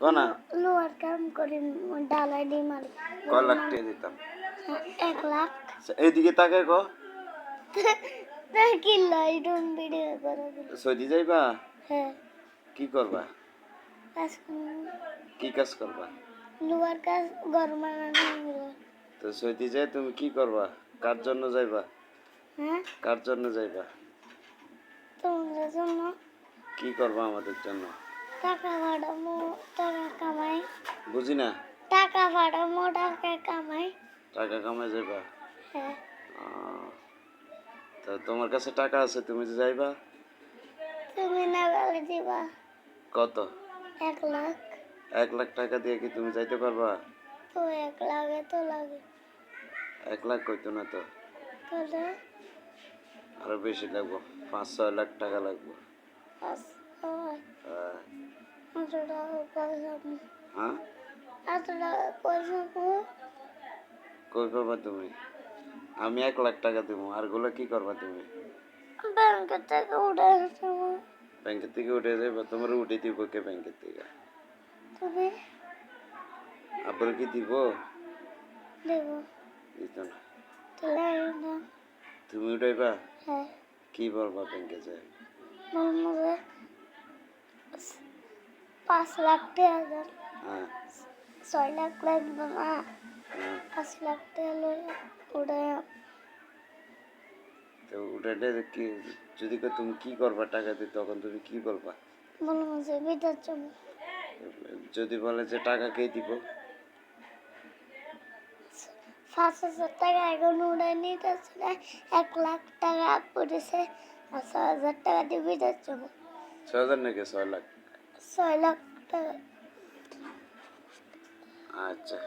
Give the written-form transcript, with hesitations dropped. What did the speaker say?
কোনা লোয়ার কাম করি ডালাই দি মারি ক লাখ টাকা দিতাম 1 লাখ এইদিকে তাকে ক তাই কি লাইডন ভিডিও করে সৌদি যাইবা হ্যাঁ কি করবা কাজ করব কি কাজ করবা লোয়ার কাজ গরমানো তো সৌদি যাই তুমি কি করবা কার জন্য যাইবা হ্যাঁ কার জন্য যাইবা তোমাদের জন্য কি করবা আমাদের জন্য টাকা ভাড়ামো টাকা কামাই বুঝি না টাকা ভাড়ামো টাকা কামাই টাকা কামাই যাইবা হ্যাঁ তো তোমার কাছে টাকা আছে তুমি যে যাইবা তুমি না গেলে দিবা কত 1 লাখ 1 লাখ টাকা দিয়ে কি তুমি যাইতে পারবা তো 1 লাখ তো লাগে 1 লাখ কইতো না তো তাহলে আরো বেশি লাগবো 5-6 লাখ টাকা লাগবে হ্যাঁ হ্যাঁ কই পাবা তুমি আমি 1 লাখ টাকা দেবো আর গুলো কি করবা তুমি ব্যাংকের থেকে উঠে আসবো ব্যাংকের থেকে উঠে যাইবা তোমার উঠে দিব কে ব্যাংকের থেকে তুমি আবার কি দিব দেব দিত না তাহলে তুমি উঠাইবা হ্যাঁ কি বলবা ব্যাংকে যাই বলবো যে 5 লাখ টাকা হ্যাঁ 6 লাখ লাগবে না হ্যাঁ 5 লাখ টাকা লইয়া উঠে তো উঠাইলে কি যদি তুমি কি করবা টাকা দিয়ে তখন তুমি কি বলবা বলবো যে বিদার জন্য যদি বলে যে টাকা কে দিব 5,000 টাকা এখন উড়াই নিতেছে 1 লাখ টাকা পড়েছে আর 6,000 টাকা দিয়ে বিদার জন্য 6,000 নাকি 6 লাখ 6 লাখ টাকা আচ্ছা